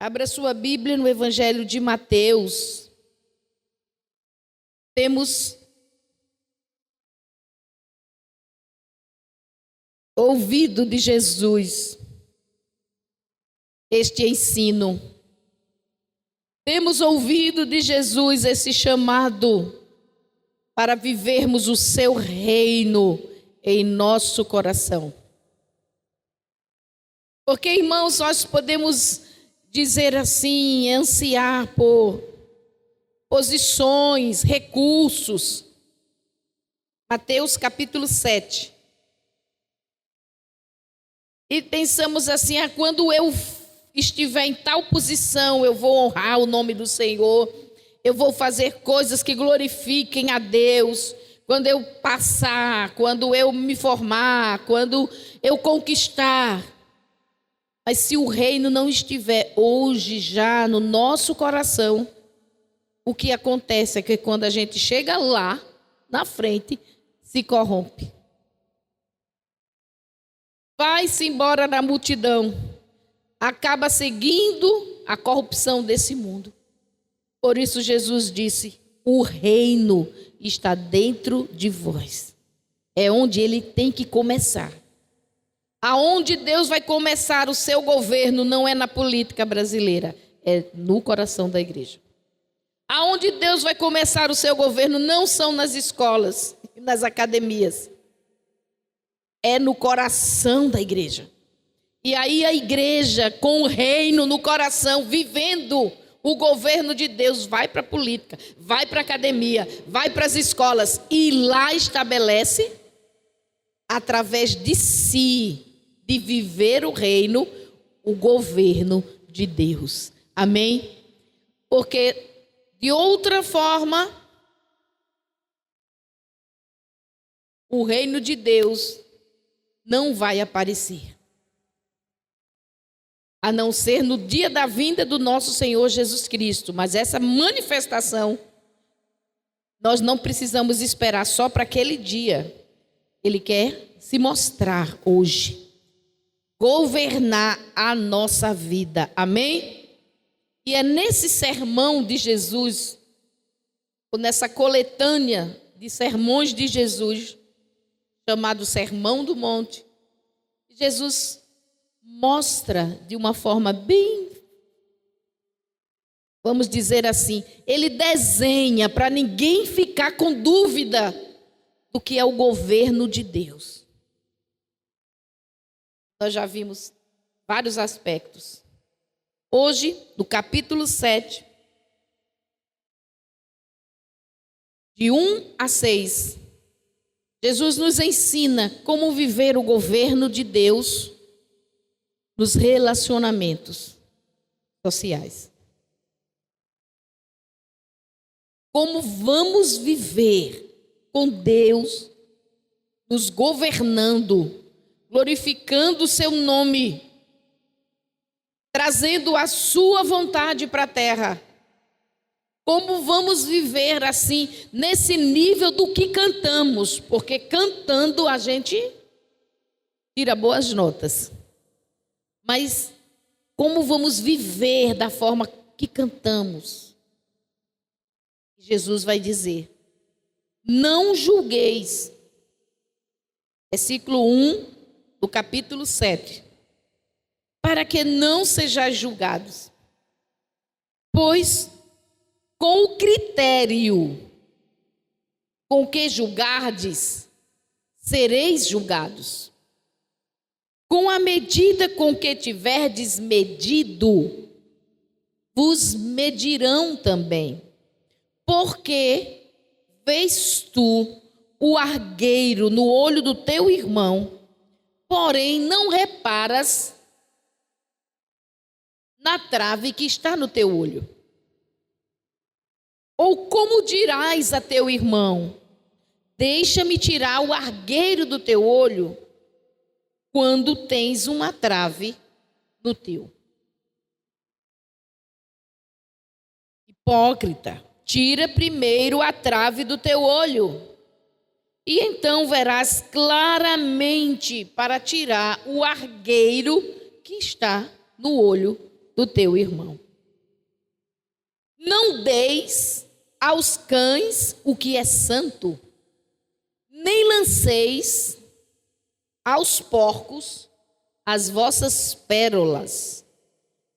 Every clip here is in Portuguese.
Abra sua Bíblia no Evangelho de Mateus. Temos ouvido de Jesus este ensino. Temos ouvido de Jesus esse chamado para vivermos o seu reino em nosso coração. Porque, irmãos, nós podemos dizer assim, ansiar por posições, recursos. Mateus capítulo 7. E pensamos assim, quando eu estiver em tal posição, eu vou honrar o nome do Senhor, eu vou fazer coisas que glorifiquem a Deus. Quando eu passar, quando eu me formar, quando eu conquistar. Mas se o reino não estiver hoje já no nosso coração, o que acontece é que quando a gente chega lá, na frente, se corrompe. Vai-se embora na multidão, acaba seguindo a corrupção desse mundo. Por isso Jesus disse, o reino está dentro de vós. É onde ele tem que começar. Aonde Deus vai começar o seu governo não é na política brasileira, é no coração da igreja. Aonde Deus vai começar o seu governo não são nas escolas, nas academias. É no coração da igreja. E aí a igreja, com o reino no coração, vivendo o governo de Deus, vai para a política, vai para a academia, vai para as escolas e lá estabelece, através de si, de viver o reino, o governo de Deus. Amém? Porque de outra forma, o reino de Deus não vai aparecer. A não ser no dia da vinda do nosso Senhor Jesus Cristo. Mas essa manifestação, nós não precisamos esperar só para aquele dia. Ele quer se mostrar hoje. Governar a nossa vida. Amém? E é nesse sermão de Jesus, ou nessa coletânea de sermões de Jesus, chamado Sermão do Monte, Jesus mostra de uma forma bem, vamos dizer assim, ele desenha para ninguém ficar com dúvida do que é o governo de Deus. Nós já vimos vários aspectos. Hoje, no capítulo 7, de 1 a 6, Jesus nos ensina como viver o governo de Deus nos relacionamentos sociais. Como vamos viver com Deus nos governando, glorificando o seu nome, trazendo a sua vontade para a terra. Como vamos viver assim, nesse nível do que cantamos? Porque cantando a gente tira boas notas. Mas como vamos viver da forma que cantamos? Jesus vai dizer, não julgueis. Versículo 1 do capítulo 7. Para que não sejais julgados. Pois com o critério com que julgardes, sereis julgados. Com a medida com que tiverdes medido, vos medirão também. Porque vês tu o argueiro no olho do teu irmão, porém não reparas na trave que está no teu olho. Ou como dirás a teu irmão, deixa-me tirar o argueiro do teu olho, quando tens uma trave no teu. Hipócrita, tira primeiro a trave do teu olho, e então verás claramente para tirar o argueiro que está no olho do teu irmão. Não deis aos cães o que é santo, nem lanceis aos porcos as vossas pérolas,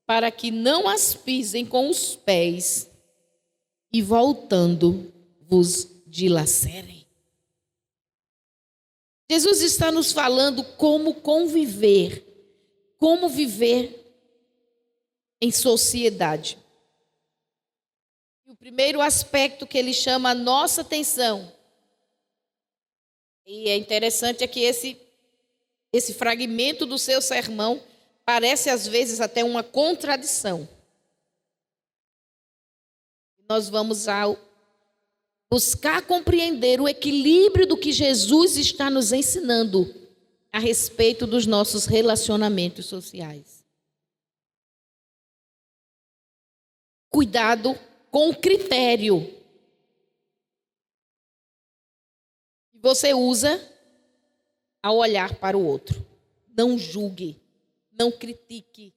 para que não as pisem com os pés e voltando vos dilacerem. Jesus está nos falando como conviver, como viver em sociedade. E o primeiro aspecto que ele chama a nossa atenção, e é interessante, é que esse fragmento do seu sermão parece às vezes até uma contradição. Nós vamos buscar compreender o equilíbrio do que Jesus está nos ensinando a respeito dos nossos relacionamentos sociais. Cuidado com o critério que você usa ao olhar para o outro. Não julgue, não critique,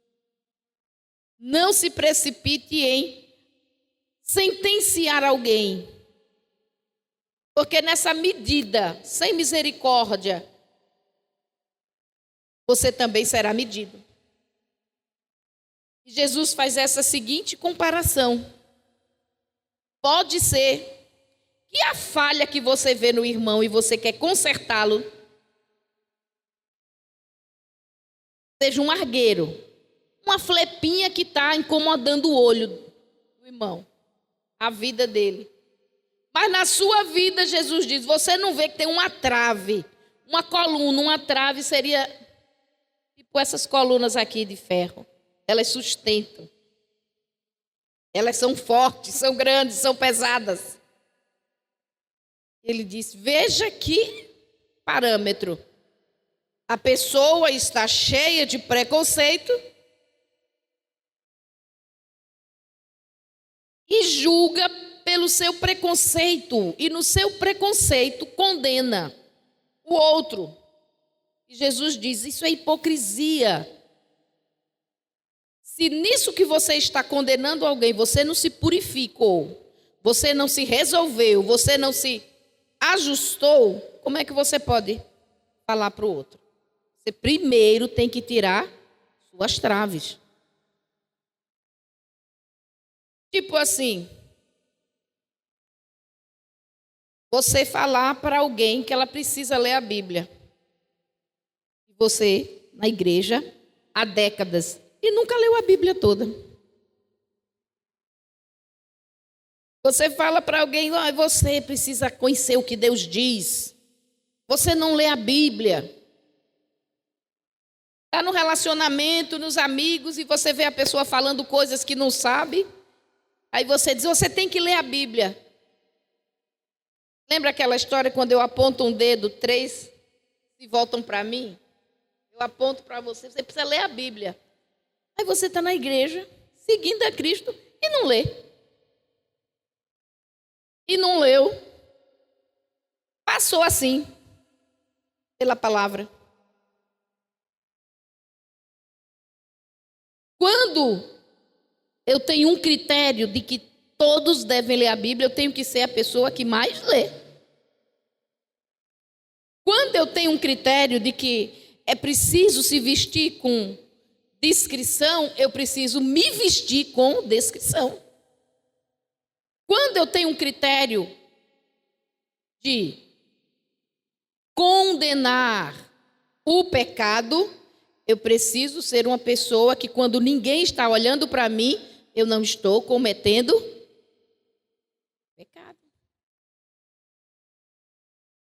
não se precipite em sentenciar alguém, porque nessa medida, sem misericórdia, você também será medido. E Jesus faz essa seguinte comparação. Pode ser que a falha que você vê no irmão e você quer consertá-lo seja um argueiro, uma flepinha que está incomodando o olho do irmão, a vida dele. Mas na sua vida, Jesus diz, você não vê que tem uma trave, uma coluna, uma trave seria tipo essas colunas aqui de ferro. Elas sustentam. Elas são fortes, são grandes, são pesadas. Ele diz, veja que parâmetro. A pessoa está cheia de preconceito e julga pelo seu preconceito. E no seu preconceito condena o outro. E Jesus diz, isso é hipocrisia. Se nisso que você está condenando alguém, você não se purificou, você não se resolveu, você não se ajustou, como é que você pode falar para o outro? Você primeiro tem que tirar suas traves. Tipo assim, você falar para alguém que ela precisa ler a Bíblia. Você, na igreja, há décadas, e nunca leu a Bíblia toda. Você fala para alguém, você precisa conhecer o que Deus diz. Você não lê a Bíblia. Está no relacionamento, nos amigos, e você vê a pessoa falando coisas que não sabe. Aí você diz, você tem que ler a Bíblia. Lembra aquela história quando eu aponto um dedo, 3 se voltam para mim? Eu aponto para você, você precisa ler a Bíblia. Aí você está na igreja, seguindo a Cristo, e não lê. E não leu. Passou assim, pela palavra. Quando eu tenho um critério de que todos devem ler a Bíblia, eu tenho que ser a pessoa que mais lê. Quando eu tenho um critério de que é preciso se vestir com discrição, eu preciso me vestir com discrição. Quando eu tenho um critério de condenar o pecado, eu preciso ser uma pessoa que, quando ninguém está olhando para mim, eu não estou cometendo pecado.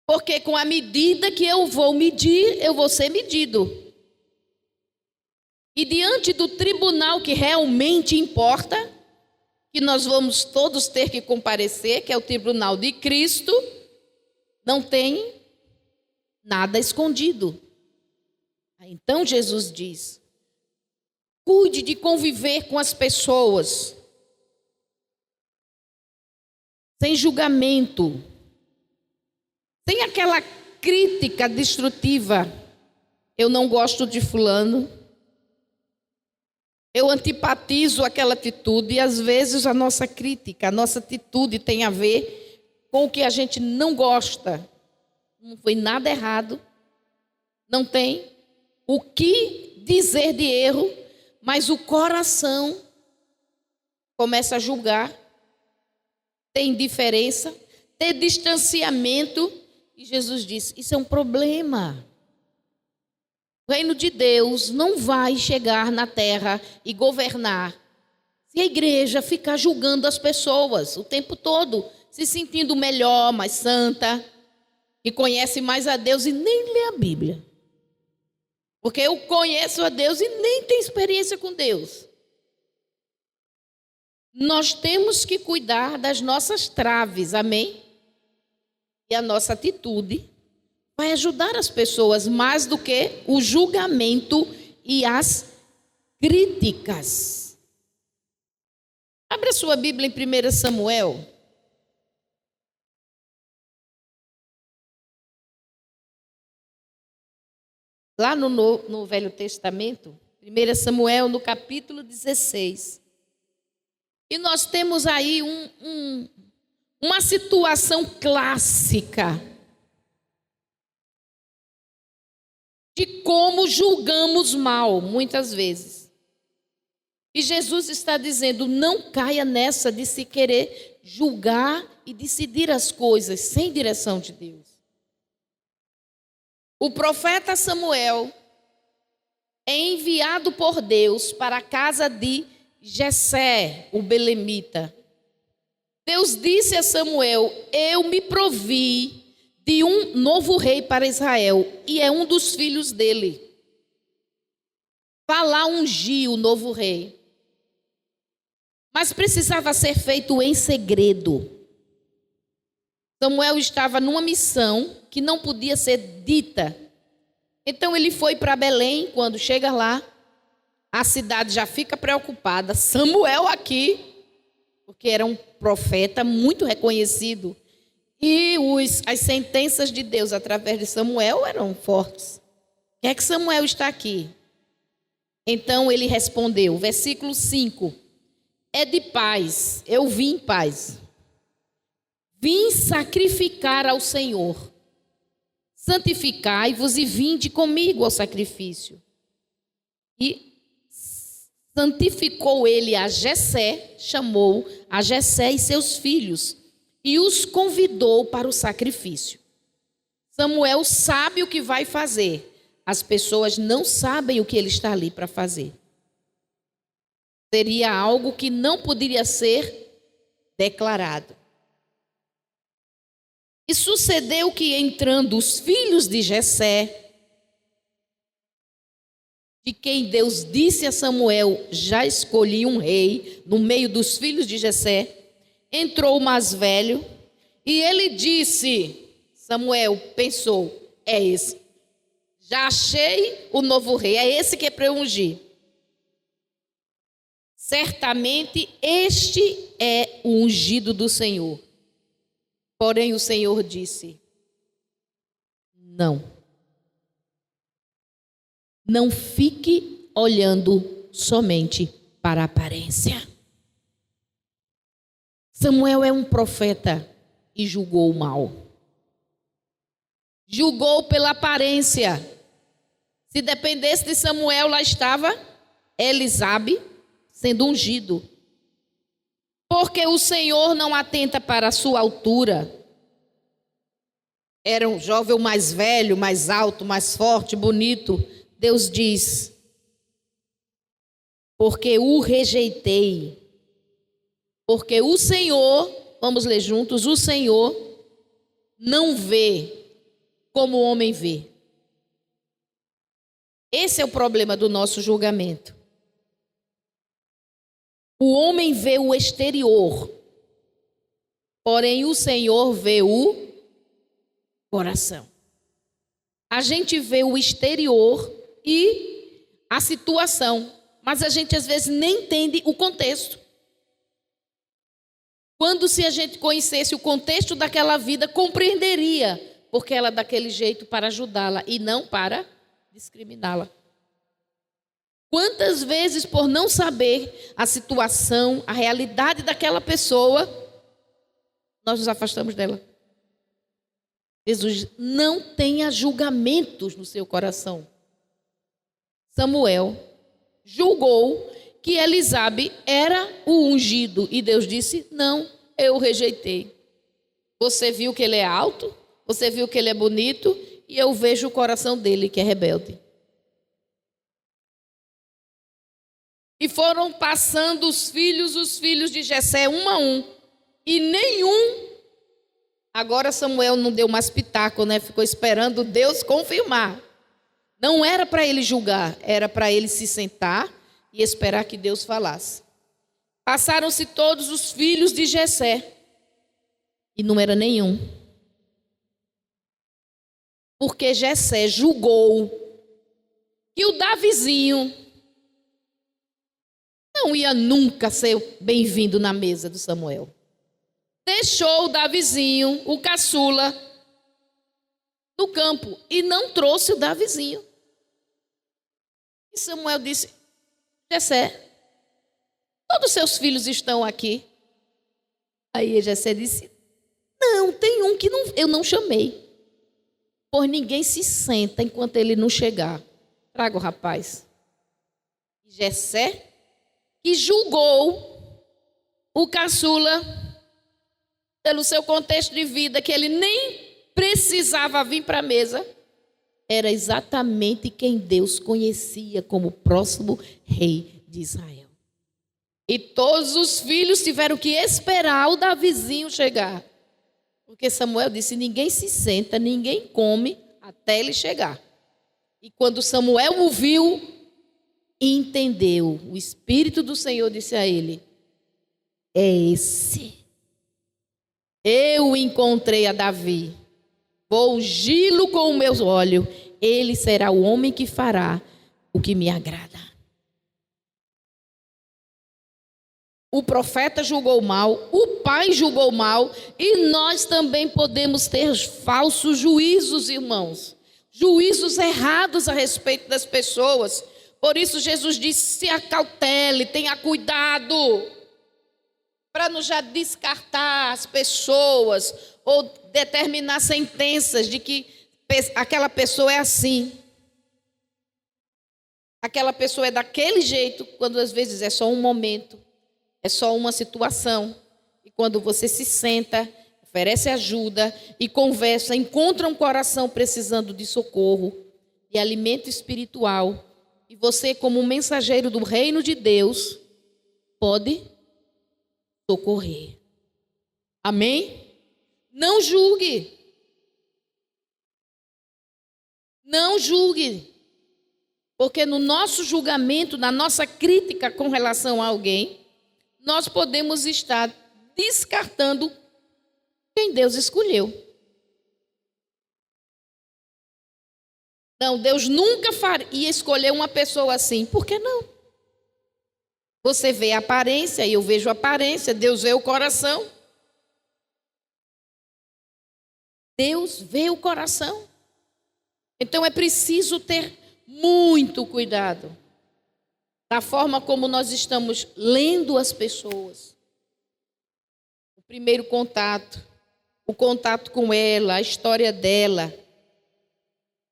Porque com a medida que eu vou medir, eu vou ser medido. E diante do tribunal que realmente importa, que nós vamos todos ter que comparecer, que é o tribunal de Cristo, não tem nada escondido. Então Jesus diz, cuide de conviver com as pessoas, sem julgamento, sem aquela crítica destrutiva. Eu não gosto de fulano, Eu antipatizo aquela atitude e às vezes a nossa crítica, a nossa atitude tem a ver com o que a gente não gosta. Não foi nada errado, não tem o que dizer de erro, mas o coração começa a julgar, ter indiferença, ter distanciamento. E Jesus disse, isso é um problema. O reino de Deus não vai chegar na terra e governar se a igreja ficar julgando as pessoas o tempo todo, se sentindo melhor, mais santa, que conhece mais a Deus e nem lê a Bíblia. Porque eu conheço a Deus e nem tenho experiência com Deus. Nós temos que cuidar das nossas traves, amém? E a nossa atitude vai ajudar as pessoas mais do que o julgamento e as críticas. Abra sua Bíblia em 1 Samuel. Lá no Velho Testamento, 1 Samuel, no capítulo 16. E nós temos aí uma situação clássica de como julgamos mal, muitas vezes. E Jesus está dizendo, não caia nessa de se querer julgar e decidir as coisas sem direção de Deus. O profeta Samuel é enviado por Deus para a casa de Jessé, o belemita. Deus disse a Samuel, eu me provi de um novo rei para Israel, e é um dos filhos dele. Vá lá ungir o novo rei. Mas precisava ser feito em segredo. Samuel estava numa missão que não podia ser dita. Então ele foi para Belém. Quando chega lá, a cidade já fica preocupada. Samuel aqui, porque era um profeta muito reconhecido. E as sentenças de Deus através de Samuel eram fortes. Por que é que Samuel está aqui? Então ele respondeu, versículo 5. É de paz, eu vim em paz. Vim sacrificar ao Senhor. Santificai-vos e vinde comigo ao sacrifício. E santificou ele a Jessé, chamou a Jessé e seus filhos, e os convidou para o sacrifício. Samuel sabe o que vai fazer. As pessoas não sabem o que ele está ali para fazer. Seria algo que não poderia ser declarado. E sucedeu que, entrando os filhos de Jessé, de quem Deus disse a Samuel, já escolhi um rei no meio dos filhos de Jessé, entrou o mais velho, e ele disse, Samuel pensou, é esse. Já achei o novo rei, é esse que é para eu ungir. Certamente este é o ungido do Senhor. Porém o Senhor disse, não. Não fique olhando somente para a aparência. Samuel é um profeta e julgou o mal. Julgou pela aparência. Se dependesse de Samuel, lá estava Elisabe sendo ungido. Porque o Senhor não atenta para a sua altura. Era um jovem mais velho, mais alto, mais forte, bonito. Deus diz, porque o rejeitei. Porque o Senhor, vamos ler juntos, o Senhor não vê como o homem vê. Esse é o problema do nosso julgamento. O homem vê o exterior, porém o Senhor vê o coração. A gente vê o exterior e a situação, mas a gente às vezes nem entende o contexto. Quando se a gente conhecesse o contexto daquela vida, compreenderia porque ela é daquele jeito para ajudá-la e não para discriminá-la. Quantas vezes, por não saber a situação, a realidade daquela pessoa, nós nos afastamos dela. Jesus, não tenha julgamentos no seu coração. Samuel julgou que Elisabe era o ungido. E Deus disse, não, eu o rejeitei. Você viu que ele é alto, você viu que ele é bonito, e eu vejo o coração dele que é rebelde. E foram passando os filhos de Jessé, um a um. E nenhum, agora Samuel não deu mais pitaco, né? Ficou esperando Deus confirmar. Não era para ele julgar, era para ele se sentar e esperar que Deus falasse. Passaram-se todos os filhos de Jessé. E não era nenhum. Porque Jessé julgou que o Davizinho não ia nunca ser bem-vindo na mesa do Samuel. Deixou o Davizinho, o caçula, no campo e não trouxe o Davizinho. E Samuel disse, Jessé, todos os seus filhos estão aqui. Aí Jessé disse, não, tem um que eu não chamei. Pois ninguém se senta enquanto ele não chegar. Traga o rapaz. Jessé, que julgou o caçula pelo seu contexto de vida, que ele nem precisava vir para a mesa, era exatamente quem Deus conhecia como próximo rei de Israel. E todos os filhos tiveram que esperar o Davizinho chegar. Porque Samuel disse, ninguém se senta, ninguém come até ele chegar. E quando Samuel o viu, entendeu. O Espírito do Senhor disse a ele, é esse. Eu encontrei a Davi. Vou ungí-lo com o meu óleo. Ele será o homem que fará o que me agrada. O profeta julgou mal, o pai julgou mal, e nós também podemos ter falsos juízos, irmãos. Juízos errados a respeito das pessoas. Por isso Jesus disse, se acautele, tenha cuidado, para não já descartar as pessoas, ou determinar sentenças de que aquela pessoa é assim. Aquela pessoa é daquele jeito, quando às vezes é só um momento. É só uma situação. E quando você se senta, oferece ajuda e conversa, encontra um coração precisando de socorro e alimento espiritual, e você, como mensageiro do reino de Deus, pode socorrer. Amém? Não julgue. Não julgue. Porque no nosso julgamento, na nossa crítica com relação a alguém, nós podemos estar descartando quem Deus escolheu. Não, Deus nunca ia escolher uma pessoa assim. Por que não? Você vê a aparência, e eu vejo a aparência. Deus vê o coração. Deus vê o coração. Então é preciso ter muito cuidado da forma como nós estamos lendo as pessoas. O primeiro contato, o contato com ela, a história dela,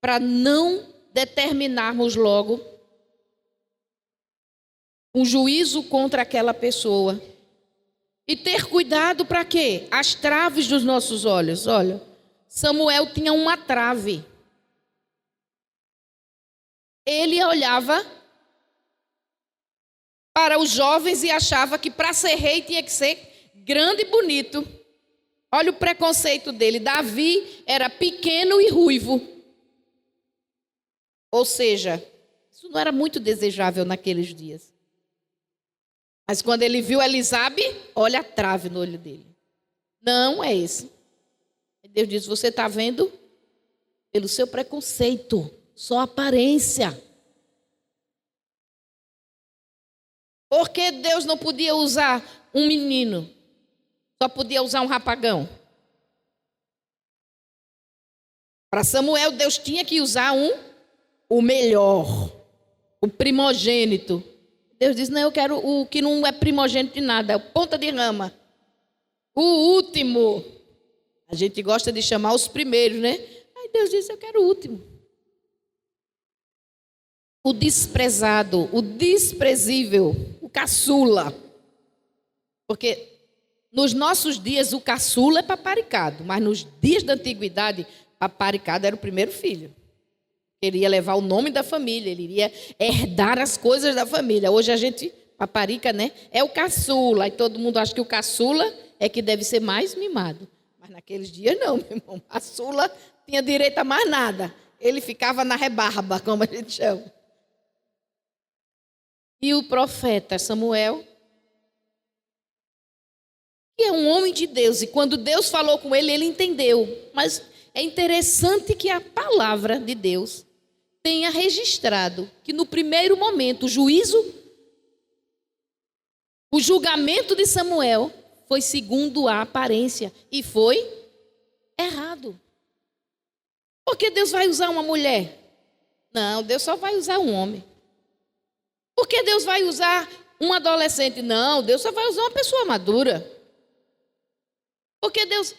para não determinarmos logo um juízo contra aquela pessoa. E ter cuidado para quê? As traves dos nossos olhos. Olha, Samuel tinha uma trave. Ele olhava para os jovens e achava que para ser rei tinha que ser grande e bonito. Olha o preconceito dele. Davi era pequeno e ruivo. Ou seja, isso não era muito desejável naqueles dias. Mas quando ele viu Elisabe, olha a trave no olho dele. Não é esse. Deus diz, você está vendo? Pelo seu preconceito, só aparência. Por que Deus não podia usar um menino? Só podia usar um rapagão? Para Samuel, Deus tinha que usar o melhor. o primogênito. Deus diz, não, eu quero o que não é primogênito de nada, é ponta de rama. O último. A gente gosta de chamar os primeiros, né? Aí Deus diz, eu quero o último. O desprezado, o desprezível, o caçula. Porque nos nossos dias o caçula é paparicado, mas nos dias da antiguidade, paparicado era o primeiro filho. Ele ia levar o nome da família, ele iria herdar as coisas da família. Hoje a gente paparica, né? É o caçula, e todo mundo acha que o caçula é que deve ser mais mimado. Mas naqueles dias não, meu irmão. A caçula tinha direito a mais nada. Ele ficava na rebarba, como a gente chama. E o profeta Samuel, que é um homem de Deus, e quando Deus falou com ele, ele entendeu. Mas é interessante que a palavra de Deus tenha registrado que no primeiro momento o julgamento de Samuel foi segundo a aparência e foi errado. Porque Deus vai usar uma mulher? Não, Deus só vai usar um homem. Porque Deus vai usar um adolescente? Não, Deus só vai usar uma pessoa madura. Porque Deus...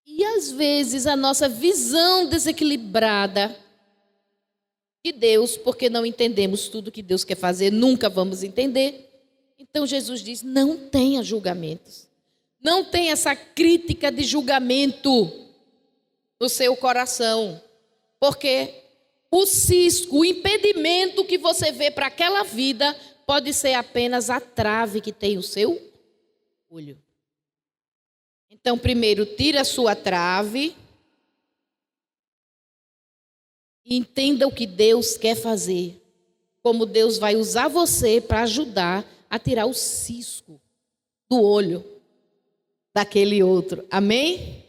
E às vezes a nossa visão desequilibrada de Deus, porque não entendemos tudo que Deus quer fazer, nunca vamos entender. Então Jesus diz, não tenha julgamentos. Não tenha essa crítica de julgamento no seu coração. Porque o cisco, o impedimento que você vê para aquela vida pode ser apenas a trave que tem o seu olho. Então, primeiro, tira a sua trave e entenda o que Deus quer fazer. Como Deus vai usar você para ajudar a tirar o cisco do olho daquele outro. Amém?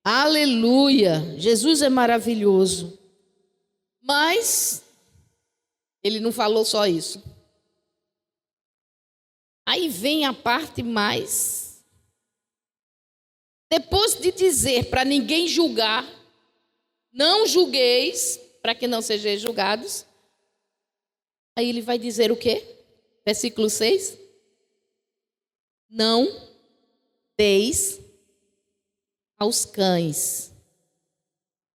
Aleluia! Jesus é maravilhoso. Mas ele não falou só isso. Aí vem a parte mais... Depois de dizer para ninguém julgar, não julgueis, para que não sejais julgados. Aí ele vai dizer o quê? Versículo 6. Não deis aos cães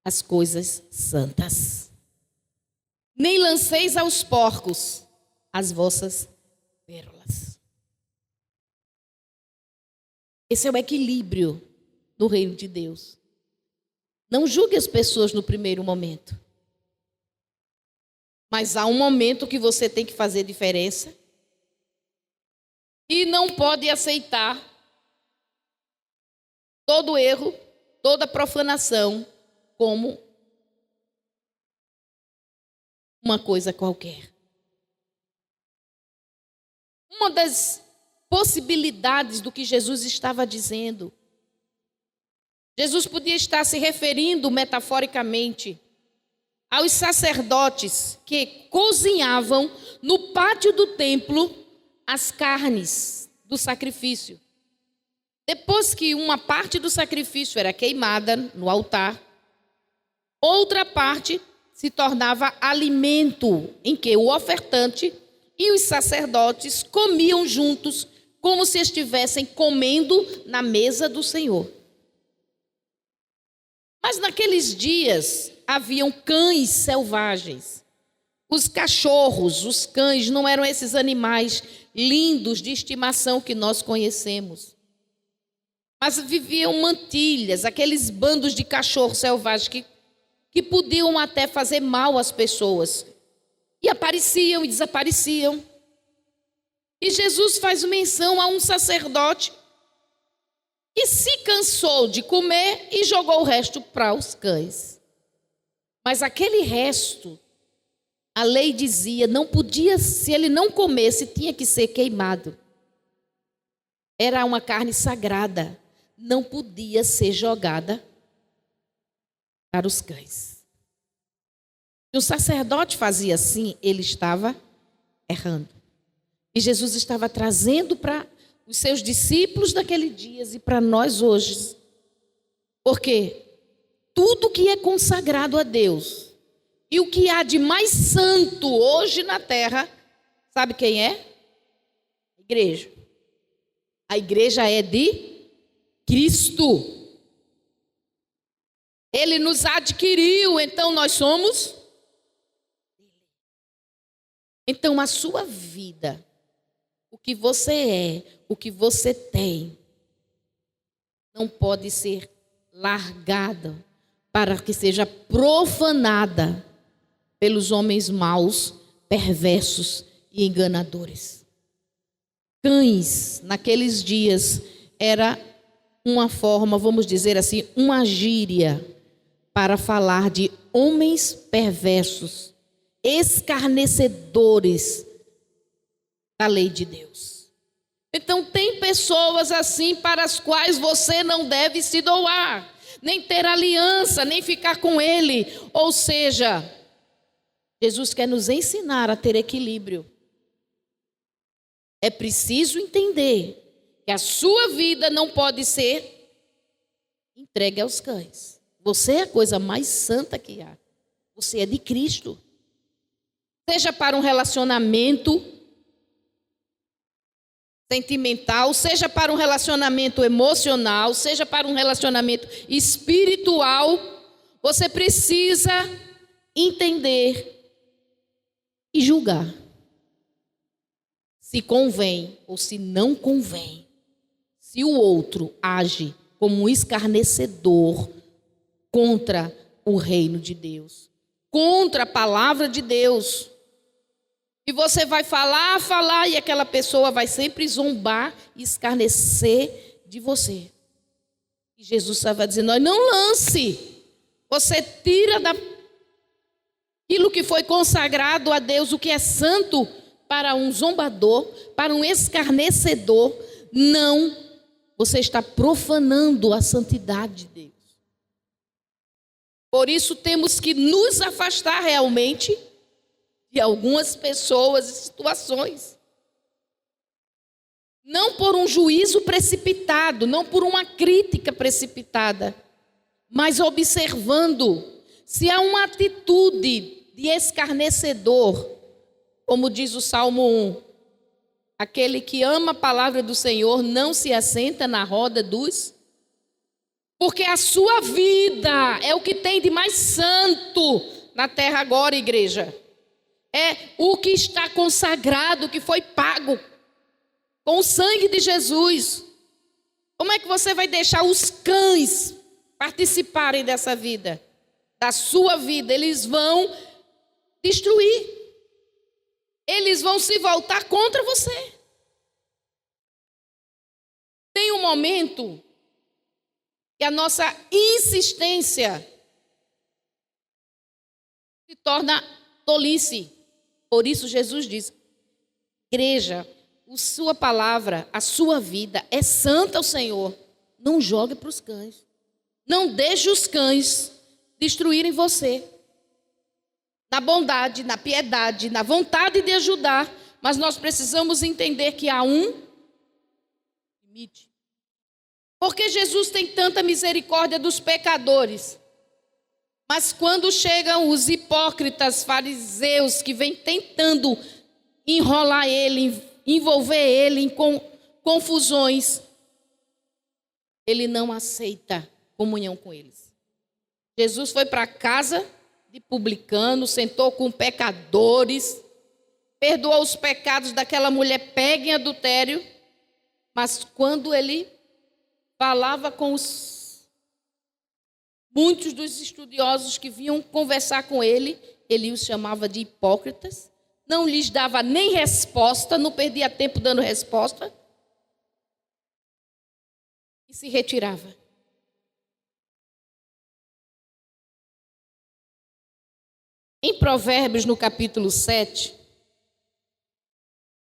as coisas santas, nem lanceis aos porcos as vossas pérolas. Esse é o equilíbrio no reino de Deus. Não julgue as pessoas no primeiro momento. Mas há um momento que você tem que fazer diferença. E não pode aceitar todo erro, toda profanação como uma coisa qualquer. Uma das possibilidades do que Jesus estava dizendo. Jesus podia estar se referindo metaforicamente aos sacerdotes que cozinhavam no pátio do templo as carnes do sacrifício. Depois que uma parte do sacrifício era queimada no altar, outra parte se tornava alimento em que o ofertante e os sacerdotes comiam juntos, como se estivessem comendo na mesa do Senhor. Mas naqueles dias haviam cães selvagens. Os cachorros, os cães, não eram esses animais lindos de estimação que nós conhecemos. Mas viviam mantilhas, aqueles bandos de cachorros selvagens que podiam até fazer mal às pessoas. E apareciam e desapareciam. E Jesus faz menção a um sacerdote que se cansou de comer e jogou o resto para os cães. Mas aquele resto, a lei dizia, não podia, se ele não comesse, tinha que ser queimado. Era uma carne sagrada, não podia ser jogada para os cães. Se o sacerdote fazia assim, ele estava errando. E Jesus estava trazendo para os seus discípulos daquele dia e para nós hoje. Porque tudo que é consagrado a Deus E o que há de mais santo hoje na terra, sabe quem é? A igreja. A igreja é de Cristo. Ele nos adquiriu, então nós somos. Então a sua vida, o que você é, o que você tem, não pode ser largada para que seja profanada pelos homens maus, perversos e enganadores. Cães, naqueles dias, era uma forma, vamos dizer assim, uma gíria para falar de homens perversos, escarnecedores da lei de Deus. Então tem pessoas assim para as quais você não deve se doar, nem ter aliança, nem ficar com ele. Ou seja, Jesus quer nos ensinar a ter equilíbrio. É preciso entender que a sua vida não pode ser entregue aos cães. Você é a coisa mais santa que há. Você é de Cristo. Seja para um relacionamento sentimental, seja para um relacionamento emocional, seja para um relacionamento espiritual, você precisa entender e julgar se convém ou se não convém. Se o outro age como um escarnecedor contra o reino de Deus, contra a palavra de Deus, e você vai falar, e aquela pessoa vai sempre zombar e escarnecer de você. E Jesus estava dizendo: não lance, você tira daquilo que foi consagrado a Deus, o que é santo, para um zombador, para um escarnecedor. Não, você está profanando a santidade de Deus. Por isso temos que nos afastar realmente de algumas pessoas e situações. Não por um juízo precipitado, não por uma crítica precipitada, mas observando se há uma atitude de escarnecedor, como diz o Salmo 1, aquele que ama a palavra do Senhor não se assenta na roda dos... Porque a sua vida é o que tem de mais santo na terra agora, igreja. É o que está consagrado, que foi pago com o sangue de Jesus. Como é que você vai deixar os cães participarem dessa vida? Da sua vida, eles vão destruir. Eles vão se voltar contra você. Tem um momento que a nossa insistência se torna tolice. Por isso Jesus diz: igreja, a sua palavra, a sua vida é santa ao Senhor. Não jogue para os cães. Não deixe os cães destruírem você. Na bondade, na piedade, na vontade de ajudar. Mas nós precisamos entender que há um limite. Porque Jesus tem tanta misericórdia dos pecadores. Mas quando chegam os hipócritas fariseus que vêm tentando enrolar ele, envolver ele em confusões, ele não aceita comunhão com eles. Jesus foi para a casa de publicano, sentou com pecadores, perdoou os pecados daquela mulher pega em adultério, mas quando ele falava com muitos dos estudiosos que vinham conversar com ele os chamava de hipócritas, não lhes dava nem resposta, não perdia tempo dando resposta, e se retirava. Em Provérbios, no capítulo 7,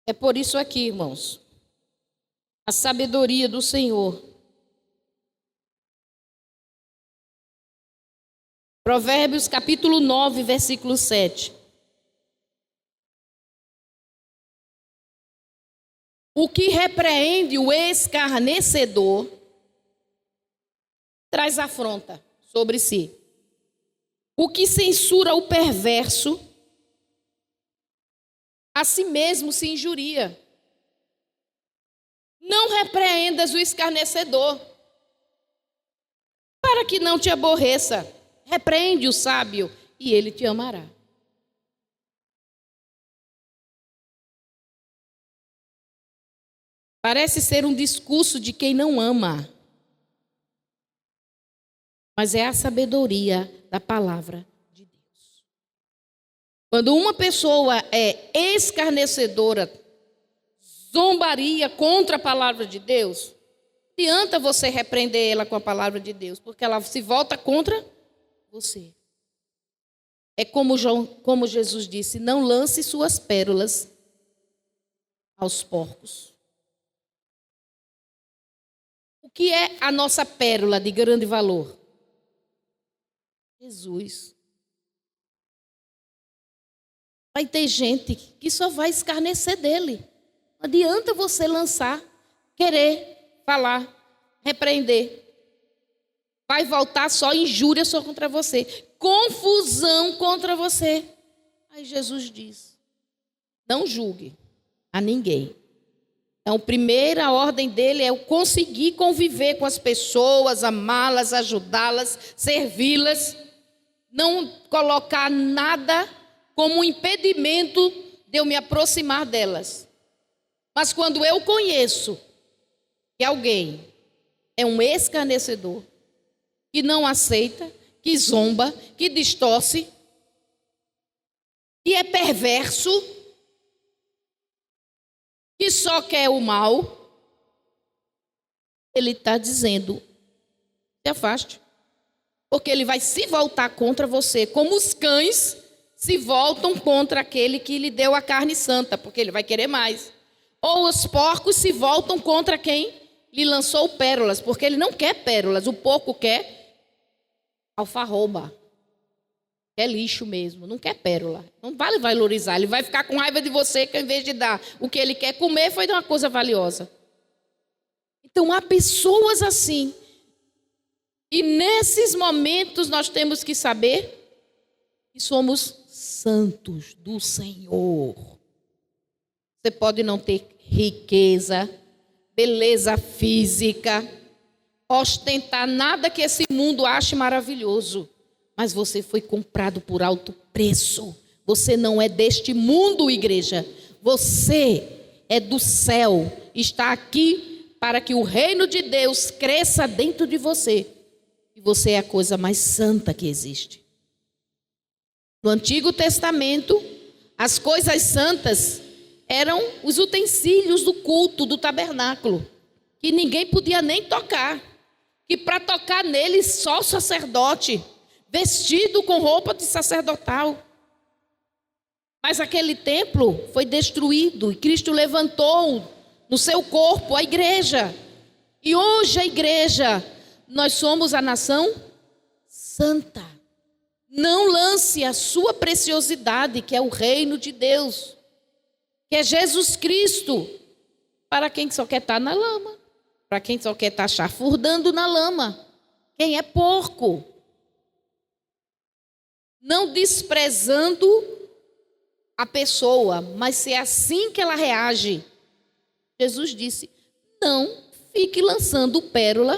é por isso aqui, irmãos, a sabedoria do Senhor. Provérbios, capítulo 9, versículo 7. O que repreende o escarnecedor traz afronta sobre si. O que censura o perverso, a si mesmo se injuria. Não repreendas o escarnecedor, para que não te aborreça. Repreende o sábio e ele te amará. Parece ser um discurso de quem não ama, mas é a sabedoria da palavra de Deus. Quando uma pessoa é escarnecedora, zombaria contra a palavra de Deus, não adianta você repreender ela com a palavra de Deus, porque ela se volta contra você. É como Jesus disse, não lance suas pérolas aos porcos. O que é a nossa pérola de grande valor? Jesus. Vai ter gente que só vai escarnecer dele. Não adianta você lançar, querer, falar, repreender. Vai voltar só injúria só contra você. Confusão contra você. Aí Jesus diz, não julgue a ninguém. Então, a primeira ordem dele é eu conseguir conviver com as pessoas, amá-las, ajudá-las, servi-las. Não colocar nada como um impedimento de eu me aproximar delas. Mas quando eu conheço que alguém é um escarnecedor, que não aceita, que zomba, que distorce, que é perverso, que só quer o mal, ele está dizendo, se afaste. Porque ele vai se voltar contra você, como os cães se voltam contra aquele que lhe deu a carne santa, porque ele vai querer mais. Ou os porcos se voltam contra quem lhe lançou pérolas, porque ele não quer pérolas, o porco quer alfarroba, quer lixo mesmo, não quer pérola. Não vale valorizar, ele vai ficar com raiva de você, que ao invés de dar o que ele quer comer, foi dar uma coisa valiosa. Então há pessoas assim. E nesses momentos nós temos que saber que somos santos do Senhor. Você pode não ter riqueza, beleza física, ostentar nada que esse mundo ache maravilhoso, mas você foi comprado por alto preço. Você não é deste mundo, igreja. Você é do céu. Está aqui para que o reino de Deus cresça dentro de você. E você é a coisa mais santa que existe. No Antigo Testamento, as coisas santas eram os utensílios do culto, do tabernáculo, que ninguém podia nem tocar. Que para tocar neles só o sacerdote, vestido com roupa de sacerdotal. Mas aquele templo foi destruído e Cristo levantou no seu corpo a igreja. E hoje a igreja, nós somos a nação santa. Não lance a sua preciosidade, que é o reino de Deus, que é Jesus Cristo, para quem só quer estar na lama, para quem só quer estar chafurdando na lama, quem é porco. Não desprezando a pessoa, mas se é assim que ela reage. Jesus disse, não fique lançando pérola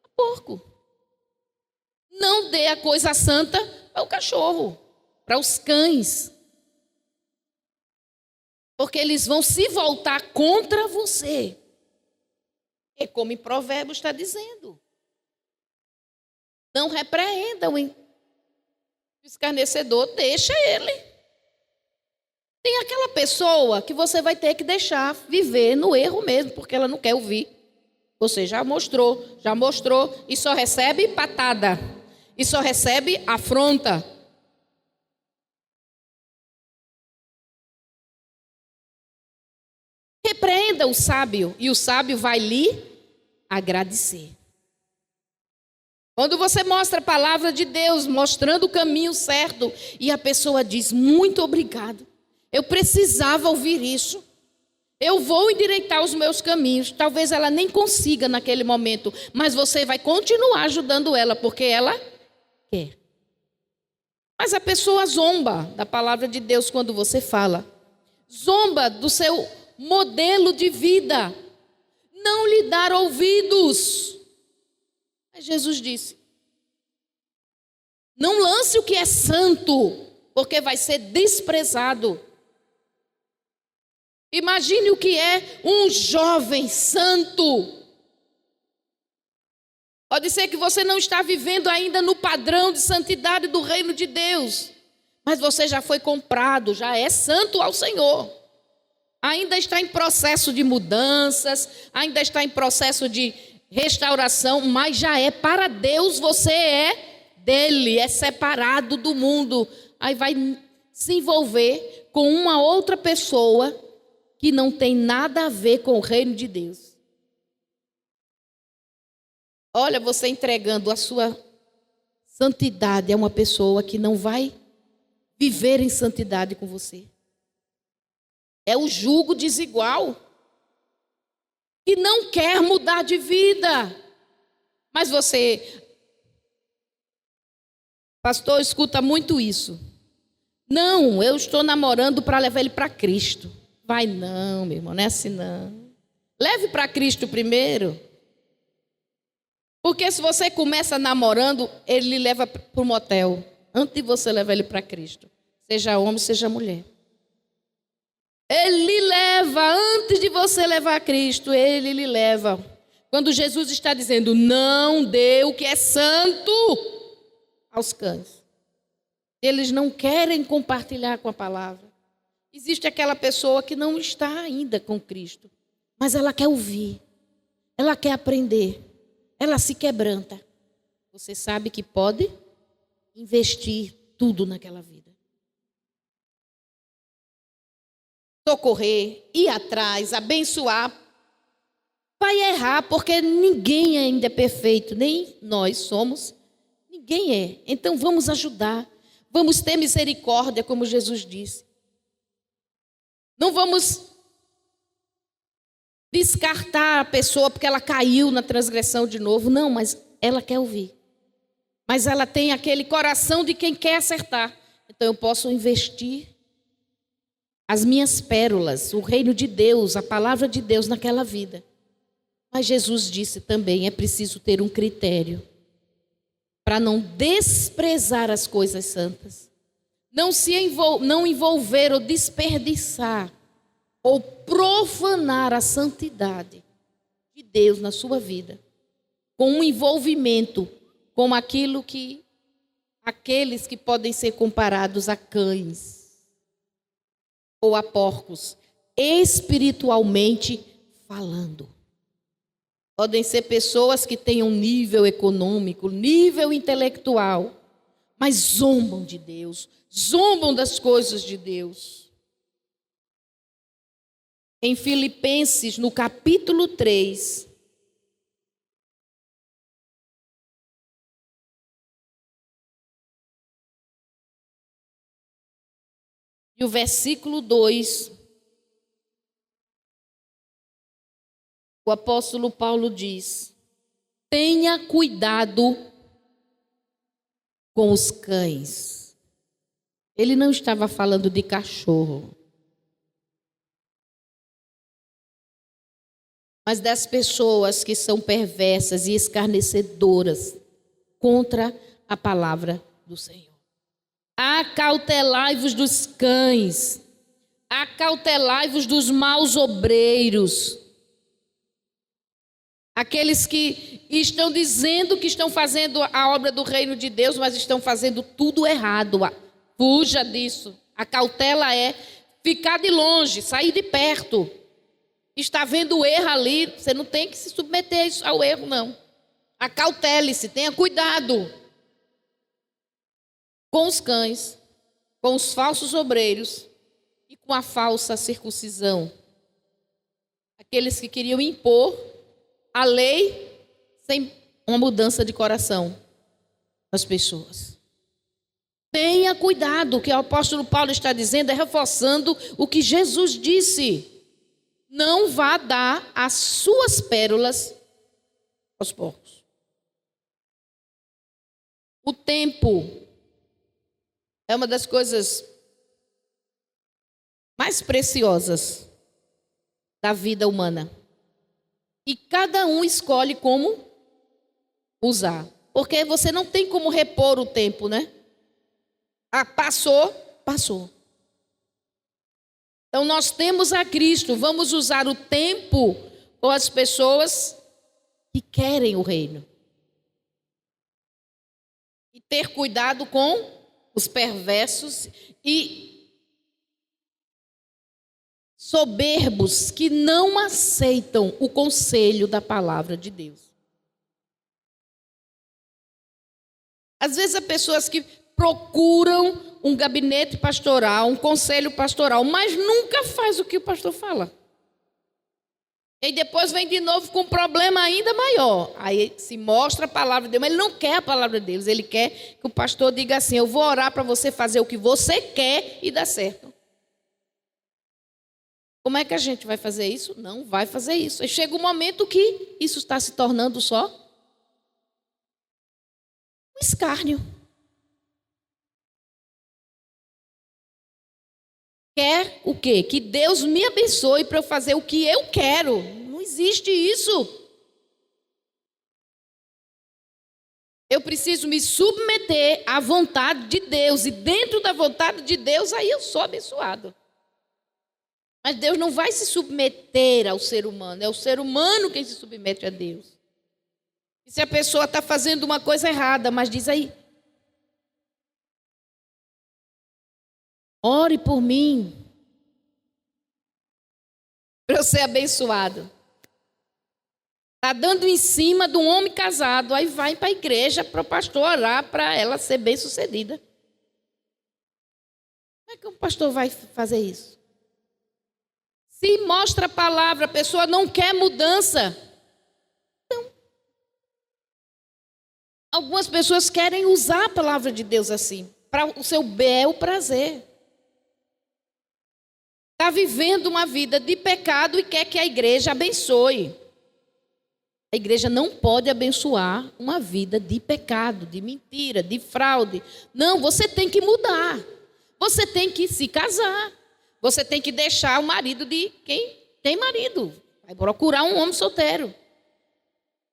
a porco. Não dê a coisa santa para o cachorro, para os cães. Porque eles vão se voltar contra você. É como em Provérbios está dizendo. Não repreenda o escarnecedor, deixa ele. Tem aquela pessoa que você vai ter que deixar viver no erro mesmo, porque ela não quer ouvir. Você já mostrou e só recebe patada. E só recebe afronta. Repreenda o sábio e o sábio vai lhe agradecer. Quando você mostra a palavra de Deus, mostrando o caminho certo, e a pessoa diz, muito obrigado, eu precisava ouvir isso. Eu vou endireitar os meus caminhos. Talvez ela nem consiga naquele momento, mas você vai continuar ajudando ela, porque ela quer. Mas a pessoa zomba da palavra de Deus quando você fala. Zomba do seu modelo de vida. Não lhe dar ouvidos. Mas Jesus disse: não lance o que é santo, porque vai ser desprezado. Imagine o que é um jovem santo. Pode ser que você não está vivendo ainda no padrão de santidade do reino de Deus, mas você já foi comprado, já é santo ao Senhor. Ainda está em processo de mudanças, ainda está em processo de restauração, mas já é para Deus, você é dele, é separado do mundo. Aí vai se envolver com uma outra pessoa que não tem nada a ver com o reino de Deus. Olha, você entregando a sua santidade a uma pessoa que não vai viver em santidade com você. É o jugo desigual, que não quer mudar de vida. Mas você, pastor, escuta muito isso. Não, eu estou namorando para levar ele para Cristo. Vai não, meu irmão, não é assim não. Leve para Cristo primeiro. Porque se você começa namorando, ele lhe leva para o motel. Antes de você levar ele para Cristo. Seja homem, seja mulher. Ele lhe leva, antes de você levar a Cristo, ele lhe leva. Quando Jesus está dizendo, não dê o que é santo aos cães. Eles não querem compartilhar com a palavra. Existe aquela pessoa que não está ainda com Cristo, mas ela quer ouvir, ela quer aprender, ela se quebranta. Você sabe que pode investir tudo naquela vida. Socorrer, ir atrás, abençoar. Vai errar, porque ninguém ainda é perfeito, nem nós somos, ninguém é. Então vamos ajudar, vamos ter misericórdia, como Jesus disse. Não vamos descartar a pessoa porque ela caiu na transgressão de novo. Não, mas ela quer ouvir. Mas ela tem aquele coração de quem quer acertar. Então eu posso investir as minhas pérolas, o reino de Deus, a palavra de Deus naquela vida. Mas Jesus disse também, é preciso ter um critério para não desprezar as coisas santas. Não envolver ou desperdiçar ou profanar a santidade de Deus na sua vida, com um envolvimento com aquilo que aqueles que podem ser comparados a cães ou a porcos, espiritualmente falando. Podem ser pessoas que tenham nível econômico, nível intelectual, mas zombam de Deus, zombam das coisas de Deus. Em Filipenses, no capítulo 3, e o versículo 2, o apóstolo Paulo diz: tenha cuidado com os cães. Ele não estava falando de cachorro, mas das pessoas que são perversas e escarnecedoras contra a palavra do Senhor. Acautelai-vos dos cães, acautelai-vos dos maus obreiros, aqueles que estão dizendo que estão fazendo a obra do reino de Deus, mas estão fazendo tudo errado. Fuja disso. A cautela é ficar de longe, sair de perto. Está vendo o erro ali, você não tem que se submeter ao erro, não. Acautele-se, tenha cuidado com os cães, com os falsos obreiros e com a falsa circuncisão. Aqueles que queriam impor a lei sem uma mudança de coração das pessoas. Tenha cuidado, o que o apóstolo Paulo está dizendo é reforçando o que Jesus disse. Não vá dar as suas pérolas aos porcos. O tempo É uma das coisas mais preciosas da vida humana. E cada um escolhe como usar. Porque você não tem como repor o tempo, né? Ah, passou, passou. Então nós temos a Cristo, vamos usar o tempo com as pessoas que querem o reino. E ter cuidado com os perversos e soberbos que não aceitam o conselho da palavra de Deus. Às vezes há pessoas que procuram um gabinete pastoral, um conselho pastoral, mas nunca faz o que o pastor fala. E depois vem de novo com um problema ainda maior. Aí se mostra a palavra de Deus, mas ele não quer a palavra de Deus. Ele quer que o pastor diga assim: eu vou orar para você fazer o que você quer e dá certo. Como é que a gente vai fazer isso? Não vai fazer isso. Aí chega um momento que isso está se tornando só um escárnio. Quer o quê? Que Deus me abençoe para eu fazer o que eu quero. Não existe isso. Eu preciso me submeter à vontade de Deus. E dentro da vontade de Deus, aí eu sou abençoado. Mas Deus não vai se submeter ao ser humano. É o ser humano quem se submete a Deus. E se a pessoa está fazendo uma coisa errada, mas diz aí: ore por mim, para eu ser abençoado. Está dando em cima de um homem casado, aí vai para a igreja para o pastor orar para ela ser bem-sucedida. Como é que o pastor vai fazer isso? Se mostra a palavra, a pessoa não quer mudança. Então, algumas pessoas querem usar a palavra de Deus assim, para o seu bel prazer. Está vivendo uma vida de pecado e quer que a igreja abençoe. A igreja não pode abençoar uma vida de pecado, de mentira, de fraude. Não, você tem que mudar. Você tem que se casar. Você tem que deixar o marido de quem tem marido. Vai procurar um homem solteiro.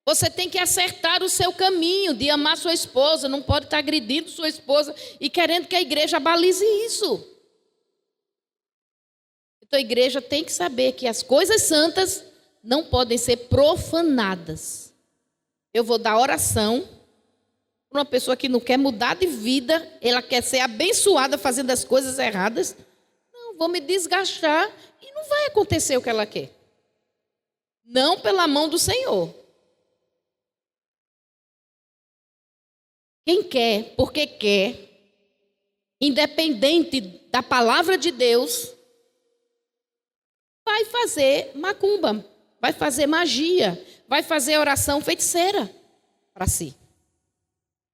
Você tem que acertar o seu caminho de amar sua esposa. Não pode estar agredindo sua esposa e querendo que a igreja balize isso. Então a igreja tem que saber que as coisas santas não podem ser profanadas. Eu vou dar oração para uma pessoa que não quer mudar de vida, ela quer ser abençoada fazendo as coisas erradas. Não, vou me desgastar e não vai acontecer o que ela quer. Não pela mão do Senhor. Quem quer, porque quer, independente da palavra de Deus, vai fazer macumba, vai fazer magia, vai fazer oração feiticeira para si.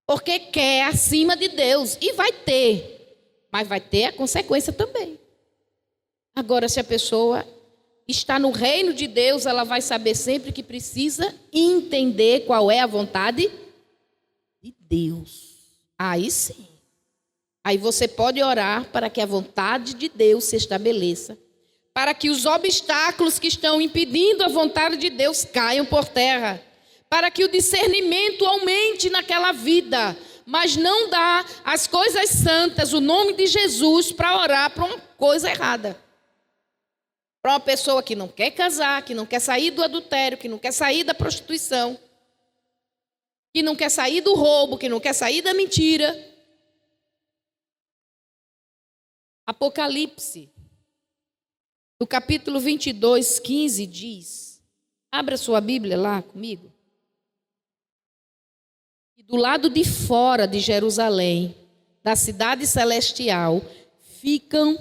Porque quer acima de Deus. E vai ter, mas vai ter a consequência também. Agora, se a pessoa está no reino de Deus, ela vai saber sempre que precisa entender qual é a vontade de Deus. Aí sim. Aí você pode orar para que a vontade de Deus se estabeleça. Para que os obstáculos que estão impedindo a vontade de Deus caiam por terra. Para que o discernimento aumente naquela vida. Mas não dá as coisas santas, o nome de Jesus, para orar para uma coisa errada. Para uma pessoa que não quer casar, que não quer sair do adultério, que não quer sair da prostituição, que não quer sair do roubo, que não quer sair da mentira. Apocalipse, no capítulo 22, 15, diz, abra sua Bíblia lá comigo. E do lado de fora de Jerusalém, da cidade celestial, ficam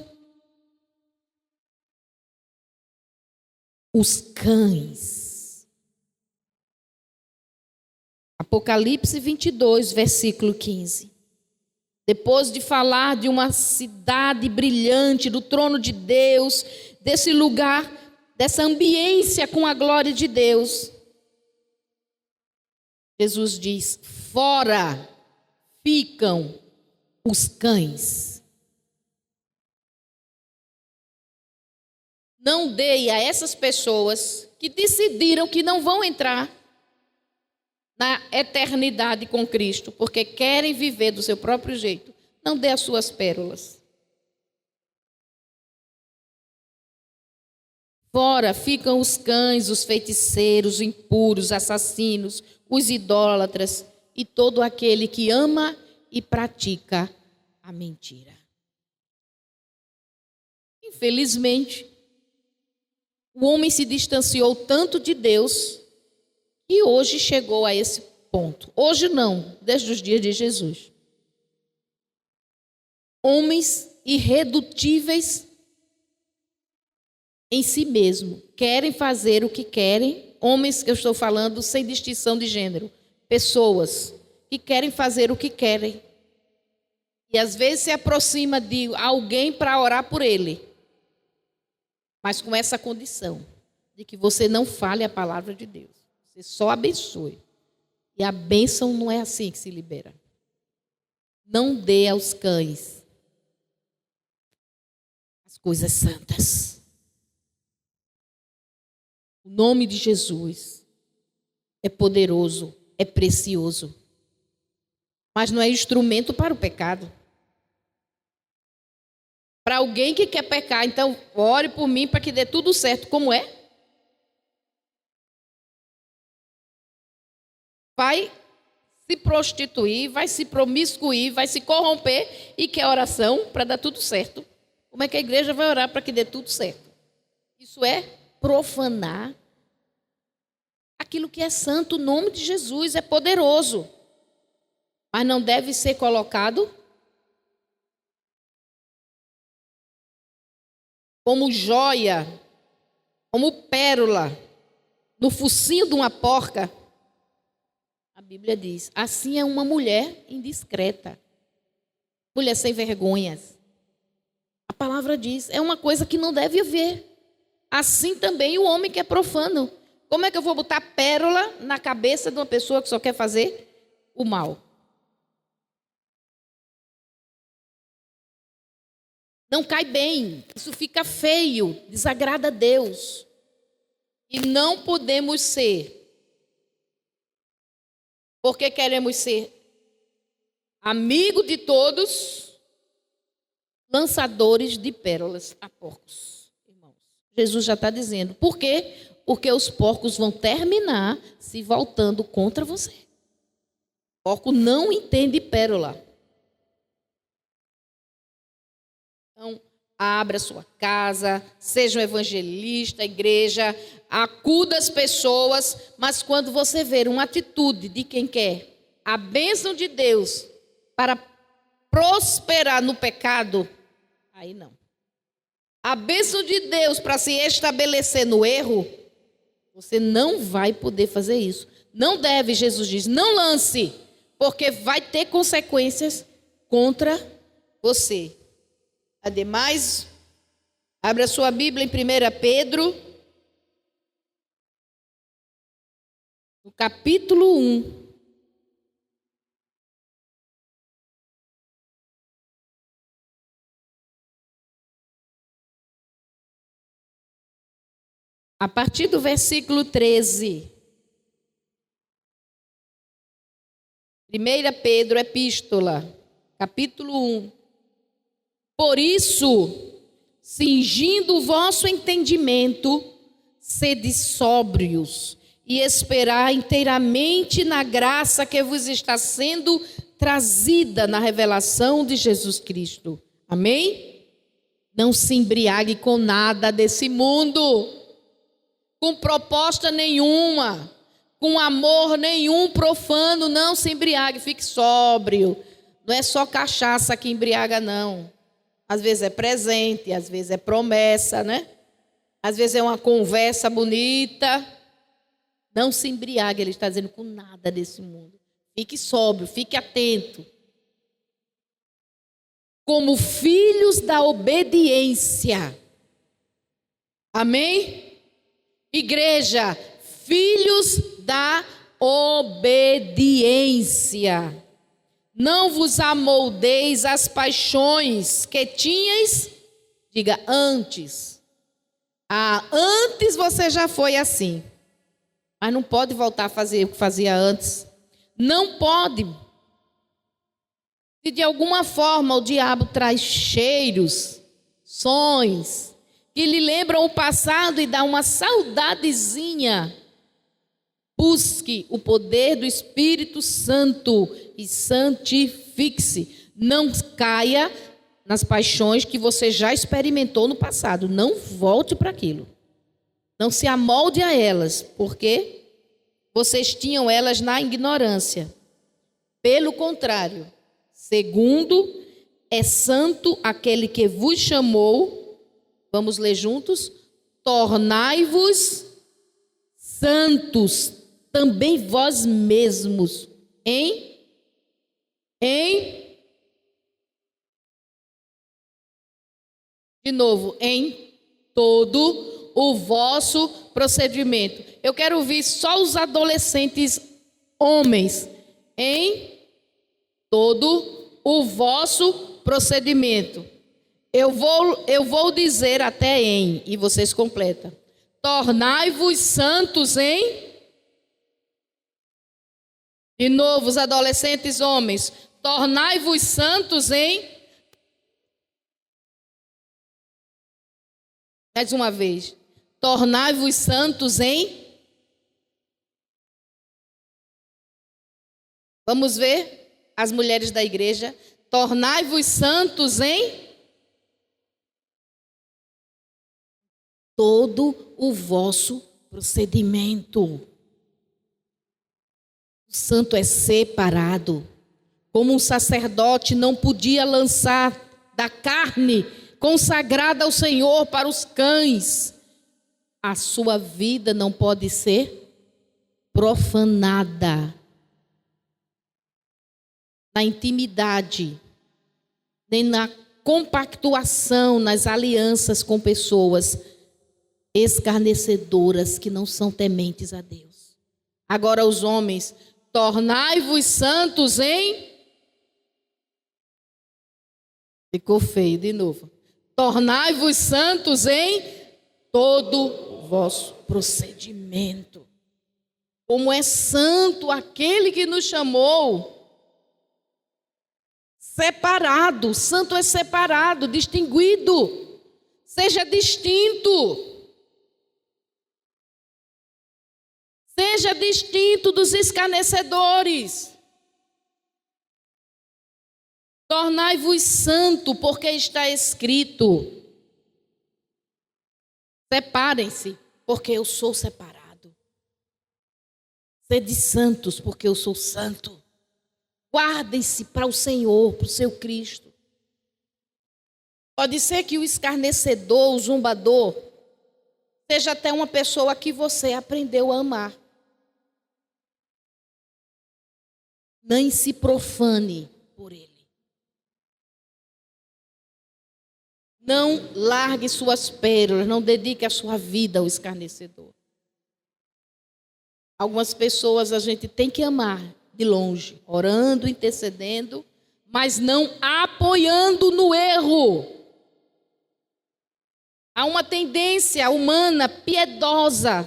os cães. Apocalipse 22, versículo 15. Depois de falar de uma cidade brilhante, do trono de Deus, desse lugar, dessa ambiência com a glória de Deus, Jesus diz: fora ficam os cães. Não dê a essas pessoas que decidiram que não vão entrar na eternidade com Cristo, porque querem viver do seu próprio jeito. Não dê as suas pérolas. Fora ficam os cães, os feiticeiros, os impuros, assassinos, os idólatras e todo aquele que ama e pratica a mentira. Infelizmente, o homem se distanciou tanto de Deus que hoje chegou a esse ponto. Hoje não, desde os dias de Jesus. Homens irredutíveis em si mesmo, querem fazer o que querem. Homens que eu estou falando sem distinção de gênero. Pessoas que querem fazer o que querem. E às vezes se aproxima de alguém para orar por ele. Mas com essa condição de que você não fale a palavra de Deus. Você só abençoe. E a bênção não é assim que se libera. Não dê aos cães as coisas santas. O nome de Jesus é poderoso, é precioso. Mas não é instrumento para o pecado. Para alguém que quer pecar, então ore por mim para que dê tudo certo. Como é? Vai se prostituir, vai se promiscuir, vai se corromper e quer oração para dar tudo certo. Como é que a igreja vai orar para que dê tudo certo? Isso é profanar aquilo que é santo. O nome de Jesus é poderoso, mas não deve ser colocado como joia, como pérola no focinho de uma porca. A Bíblia diz, assim é uma mulher indiscreta, mulher sem vergonhas. A palavra diz, é uma coisa que não deve haver. Assim também o homem que é profano. Como é que eu vou botar pérola na cabeça de uma pessoa que só quer fazer o mal? Não cai bem, isso fica feio, desagrada a Deus. E não podemos ser, porque queremos ser amigo de todos, lançadores de pérolas a porcos. Irmãos, Jesus já está dizendo. Por quê? Porque os porcos vão terminar se voltando contra você. O porco não entende pérola. Então, abra sua casa, seja um evangelista, igreja, acuda as pessoas, mas quando você ver uma atitude de quem quer a bênção de Deus para prosperar no pecado, aí não. A bênção de Deus para se estabelecer no erro, você não vai poder fazer isso. Não deve, Jesus diz, não lance, porque vai ter consequências contra você. Ademais, abra a sua Bíblia em 1 Pedro, no capítulo 1. A partir do versículo 13. 1 Pedro, epístola, capítulo 1. Por isso, cingindo o vosso entendimento, sede sóbrios e esperai inteiramente na graça que vos está sendo trazida na revelação de Jesus Cristo. Amém? Não se embriague com nada desse mundo, com proposta nenhuma, com amor nenhum profano. Não se embriague, fique sóbrio. Não é só cachaça que embriaga, não. Às vezes é presente, às vezes é promessa, né? Às vezes é uma conversa bonita. Não se embriague, ele está dizendo, com nada desse mundo. Fique sóbrio, fique atento. Como filhos da obediência. Amém? Igreja, filhos da obediência. Não vos amoldeis as paixões que tinhais, diga, antes. Antes você já foi assim. Mas não pode voltar a fazer o que fazia antes. Não pode. Se de alguma forma o diabo traz cheiros, sons, que lhe lembram o passado e dá uma saudadezinha, busque o poder do Espírito Santo e santifique-se. Não caia nas paixões que você já experimentou no passado. Não volte para aquilo. Não se amolde a elas, porque vocês tinham elas na ignorância. Pelo contrário, segundo é santo aquele que vos chamou, vamos ler juntos, tornai-vos santos também vós mesmos de novo, em todo o vosso procedimento. Eu quero ouvir só os adolescentes homens. Em todo o vosso procedimento. Eu vou dizer até em, e vocês completam. Tornai-vos santos em... De novo, os adolescentes homens. Tornai-vos santos em... Mais uma vez. Tornai-vos santos em... Vamos ver as mulheres da igreja. Tornai-vos santos em... todo o vosso procedimento. O santo é separado. Como um sacerdote não podia lançar da carne consagrada ao Senhor para os cães, a sua vida não pode ser profanada na intimidade, nem na compactuação, nas alianças com pessoas escarnecedoras que não são tementes a Deus. Agora os homens, tornai-vos santos em... Ficou feio de novo. Tornai-vos santos em todo o vosso procedimento. Como é santo aquele que nos chamou. Separado, santo é separado, distinguido. Seja distinto. Seja distinto dos escarnecedores. Tornai-vos santo, porque está escrito. Separem-se, porque eu sou separado. Sede santos, porque eu sou santo. Guardem-se para o Senhor, para o seu Cristo. Pode ser que o escarnecedor, o zombador, seja até uma pessoa que você aprendeu a amar. Nem se profane por ele. Não largue suas pérolas, não dedique a sua vida ao escarnecedor. Algumas pessoas a gente tem que amar de longe, orando, intercedendo, mas não apoiando no erro. Há uma tendência humana piedosa.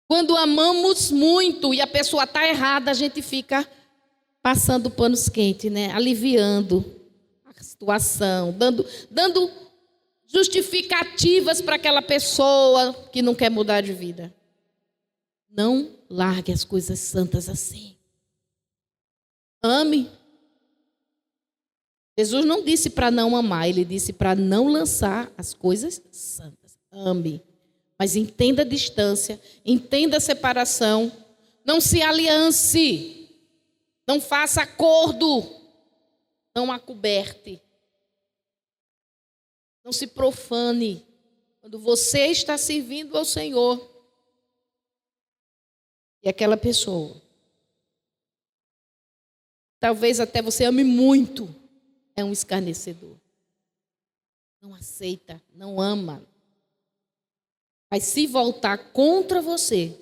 Quando amamos muito e a pessoa está errada, a gente fica passando panos quentes, né? Aliviando a situação, dando justificativas para aquela pessoa que não quer mudar de vida. Não largue as coisas santas assim. Ame. Jesus não disse para não amar, ele disse para não lançar as coisas santas. Ame. Mas entenda a distância, entenda a separação. Não se aliance. Não faça acordo. Não acoberte. Não se profane. Quando você está servindo ao Senhor, e aquela pessoa, talvez até você ame muito, é um escarnecedor. Não aceita, não ama. Vai se voltar contra você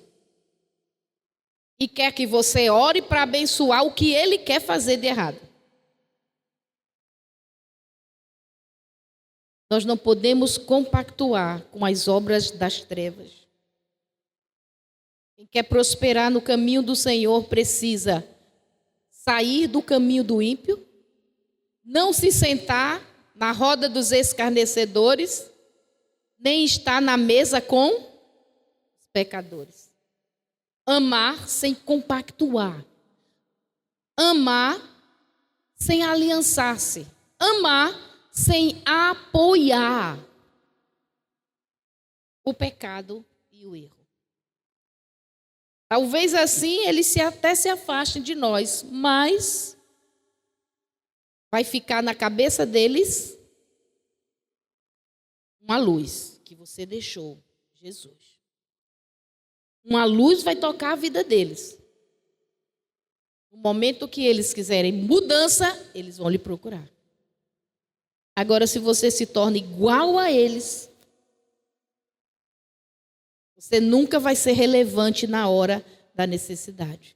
e quer que você ore para abençoar o que ele quer fazer de errado. Nós não podemos compactuar com as obras das trevas. Quem quer prosperar no caminho do Senhor precisa sair do caminho do ímpio, não se sentar na roda dos escarnecedores, nem estar na mesa com os pecadores. Amar sem compactuar. Amar sem aliançar-se. Amar sem apoiar o pecado e o erro. Talvez assim eles até se afastem de nós, mas vai ficar na cabeça deles uma luz que você deixou, Jesus. Uma luz vai tocar a vida deles. No momento que eles quiserem mudança, eles vão lhe procurar. Agora, se você se torna igual a eles, você nunca vai ser relevante na hora da necessidade.